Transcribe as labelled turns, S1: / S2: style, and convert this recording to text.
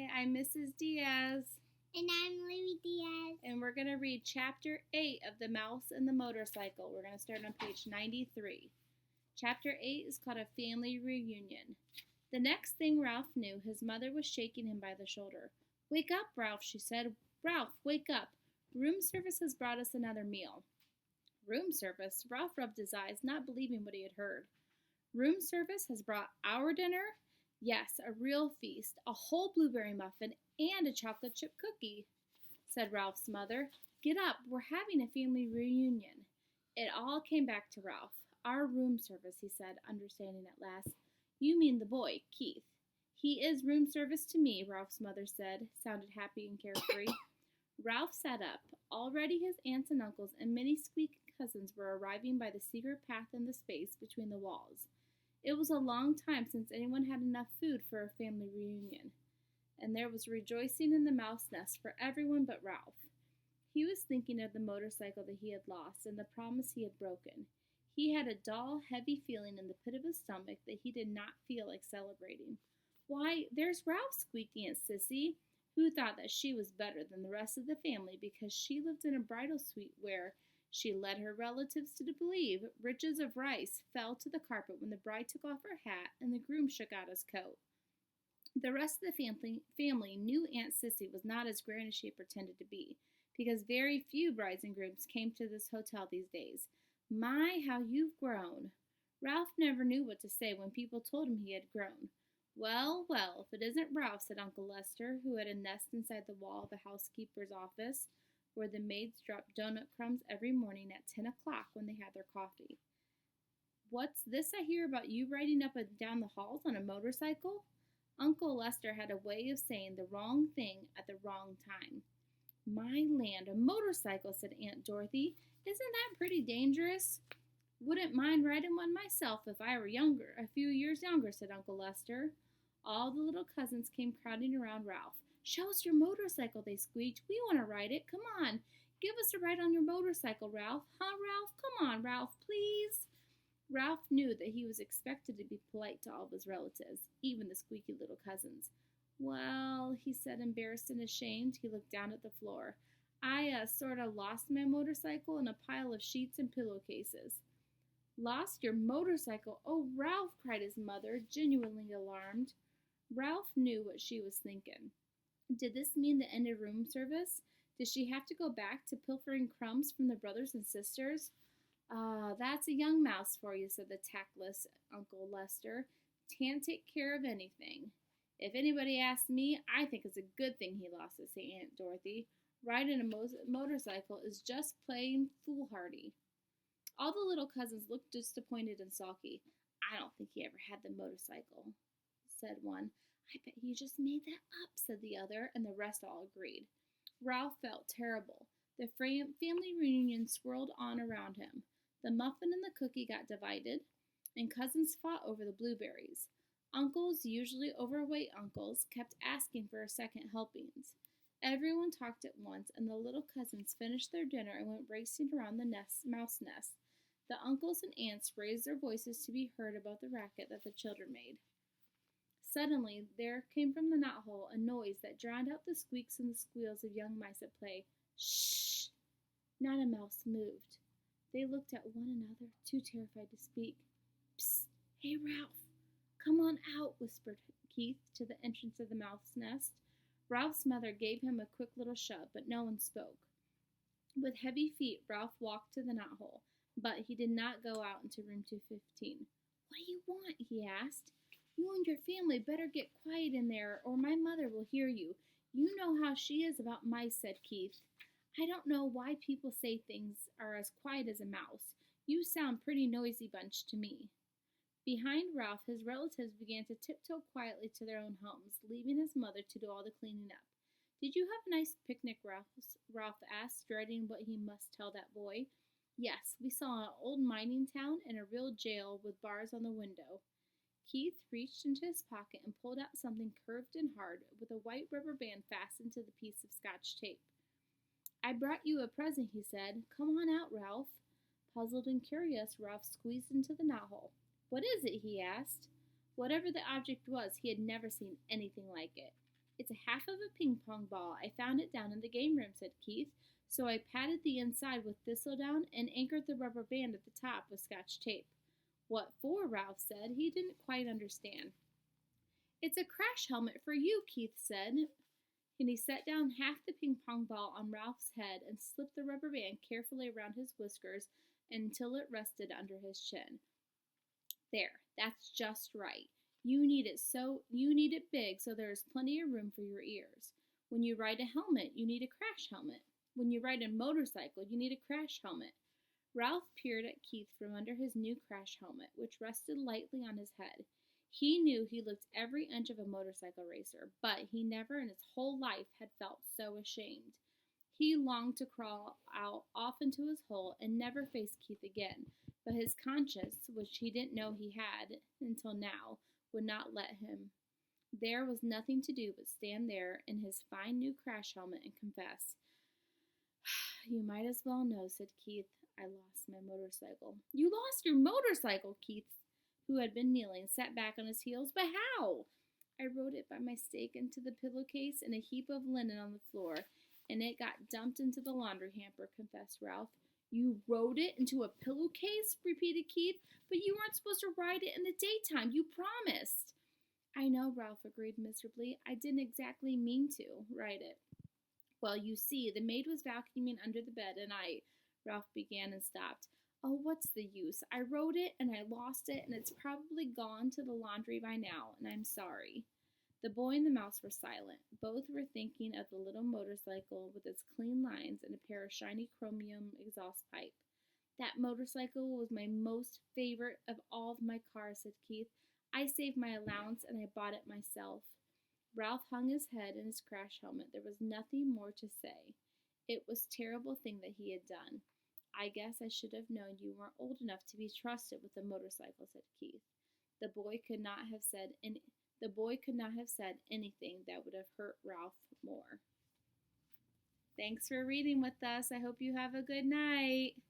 S1: Hi, I'm Mrs. Diaz,
S2: And I'm Libby Diaz.
S1: and we're going to read Chapter 8 of The Mouse and the Motorcycle. We're going to start on page 93. Chapter 8 is called A Family Reunion. The next thing Ralph knew, his mother was shaking him by the shoulder. "Wake up, Ralph," she said. "Ralph, wake up. Room service has brought us another meal." Room service? Ralph rubbed his eyes, not believing what he had heard. Room service has brought our dinner? Yes, a real feast, a whole blueberry muffin, and a chocolate chip cookie, said Ralph's mother. "Get up, we're having a family reunion." It all came back to Ralph. "Our room service," he said, understanding at last. "You mean the boy, Keith." "He is room service to me," Ralph's mother said, sounded happy and carefree. Ralph sat up. Already his aunts and uncles and many squeaky cousins were arriving by the secret path in the space between the walls. It was a long time since anyone had enough food for a family reunion, and there was rejoicing in the mouse nest for everyone but Ralph. He was thinking of the motorcycle that he had lost and the promise he had broken. He had a dull, heavy feeling in the pit of his stomach that he did not feel like celebrating. "Why, there's Ralph," squeaked Aunt Sissy, who thought that she was better than the rest of the family because she lived in a bridal suite where, she led her relatives to believe, riches of rice fell to the carpet when the bride took off her hat and the groom shook out his coat. The rest of the family knew Aunt Sissy was not as grand as she pretended to be, because very few brides and grooms came to this hotel these days. "My, how you've grown!" Ralph never knew what to say when people told him he had grown. "Well, well, if it isn't Ralph," said Uncle Lester, who had a nest inside the wall of the housekeeper's office, where the maids dropped doughnut crumbs every morning at 10 o'clock when they had their coffee. "What's this I hear about you riding up and down the halls on a motorcycle?" Uncle Lester had a way of saying the wrong thing at the wrong time. "My land, a motorcycle," said Aunt Dorothy. "Isn't that pretty dangerous?" "Wouldn't mind riding one myself if I were a few years younger," said Uncle Lester. All the little cousins came crowding around Ralph. "Show us your motorcycle," they squeaked. "We want to ride it. Come on. Give us a ride on your motorcycle, Ralph. Huh, Ralph? Come on, Ralph, please." Ralph knew that he was expected to be polite to all of his relatives, even the squeaky little cousins. "Well," he said, embarrassed and ashamed. He looked down at the floor. "I sort of lost my motorcycle in a pile of sheets and pillowcases." "Lost your motorcycle? Oh, Ralph!" cried his mother, genuinely alarmed. Ralph knew what she was thinking. Did this mean the end of room service? Did she have to go back to pilfering crumbs from the brothers and sisters? "Ah, that's a young mouse for you," said the tactless Uncle Lester. "Can't take care of anything." "If anybody asks me, I think it's a good thing he lost it," said Aunt Dorothy. "Riding a motorcycle is just plain foolhardy." All the little cousins looked disappointed and sulky. "I don't think he ever had the motorcycle," said one. "I bet he just made that up," said the other, and the rest all agreed. Ralph felt terrible. The family reunion swirled on around him. The muffin and the cookie got divided, and cousins fought over the blueberries. Uncles, usually overweight uncles, kept asking for second helpings. Everyone talked at once, and the little cousins finished their dinner and went racing around the mouse nest. The uncles and aunts raised their voices to be heard about the racket that the children made. Suddenly, there came from the knothole a noise that drowned out the squeaks and the squeals of young mice at play. "Shh!" Not a mouse moved. They looked at one another, too terrified to speak. "Psst! Hey, Ralph! Come on out," whispered Keith to the entrance of the mouse nest. Ralph's mother gave him a quick little shove, but no one spoke. With heavy feet, Ralph walked to the knothole, but he did not go out into room 215. "What do you want?" he asked. "You and your family better get quiet in there, or my mother will hear you. You know how she is about mice," said Keith. "I don't know why people say things are as quiet as a mouse. You sound pretty noisy bunch to me." Behind Ralph, his relatives began to tiptoe quietly to their own homes, leaving his mother to do all the cleaning up. "Did you have a nice picnic?" Ralph asked, dreading what he must tell that boy. "Yes, we saw an old mining town and a real jail with bars on the window." Keith reached into his pocket and pulled out something curved and hard, with a white rubber band fastened to the piece of Scotch tape. "I brought you a present," he said. "Come on out, Ralph." Puzzled and curious, Ralph squeezed into the knothole. "What is it?" he asked. Whatever the object was, he had never seen anything like it. "It's a half of a ping pong ball. I found it down in the game room," said Keith. "So I padded the inside with thistledown and anchored the rubber band at the top with Scotch tape." "What for?" Ralph said. He didn't quite understand. "It's a crash helmet for you," Keith said, and he set down half the ping pong ball on Ralph's head and slipped the rubber band carefully around his whiskers until it rested under his chin. "There, that's just right. You need it big so there is plenty of room for your ears. When you ride a helmet, you need a crash helmet. When you ride a motorcycle, you need a crash helmet." Ralph peered at Keith from under his new crash helmet, which rested lightly on his head. He knew he looked every inch of a motorcycle racer, but he never in his whole life had felt so ashamed. He longed to crawl out off into his hole and never face Keith again, but his conscience, which he didn't know he had until now, would not let him. There was nothing to do but stand there in his fine new crash helmet and confess. "You might as well know," said Keith. "I lost my motorcycle." "You lost your motorcycle?" Keith, who had been kneeling, sat back on his heels. "But how?" "I rode it by mistake into the pillowcase in a heap of linen on the floor, and it got dumped into the laundry hamper," confessed Ralph. "You rode it into a pillowcase?" repeated Keith. "But you weren't supposed to ride it in the daytime. You promised." "I know," Ralph agreed miserably. "I didn't exactly mean to ride it." "Well, you see, the maid was vacuuming under the bed, and Ralph began and stopped. "Oh, what's the use? I rode it, and I lost it, and it's probably gone to the laundry by now, and I'm sorry." The boy and the mouse were silent. Both were thinking of the little motorcycle with its clean lines and a pair of shiny chromium exhaust pipe. "That motorcycle was my most favorite of all of my cars," said Keith. "I saved my allowance, and I bought it myself." Ralph hung his head in his crash helmet. There was nothing more to say. It was a terrible thing that he had done. "I guess I should have known you weren't old enough to be trusted with a motorcycle," said Keith. The boy could not have said anything that would have hurt Ralph more. Thanks for reading with us. I hope you have a good night.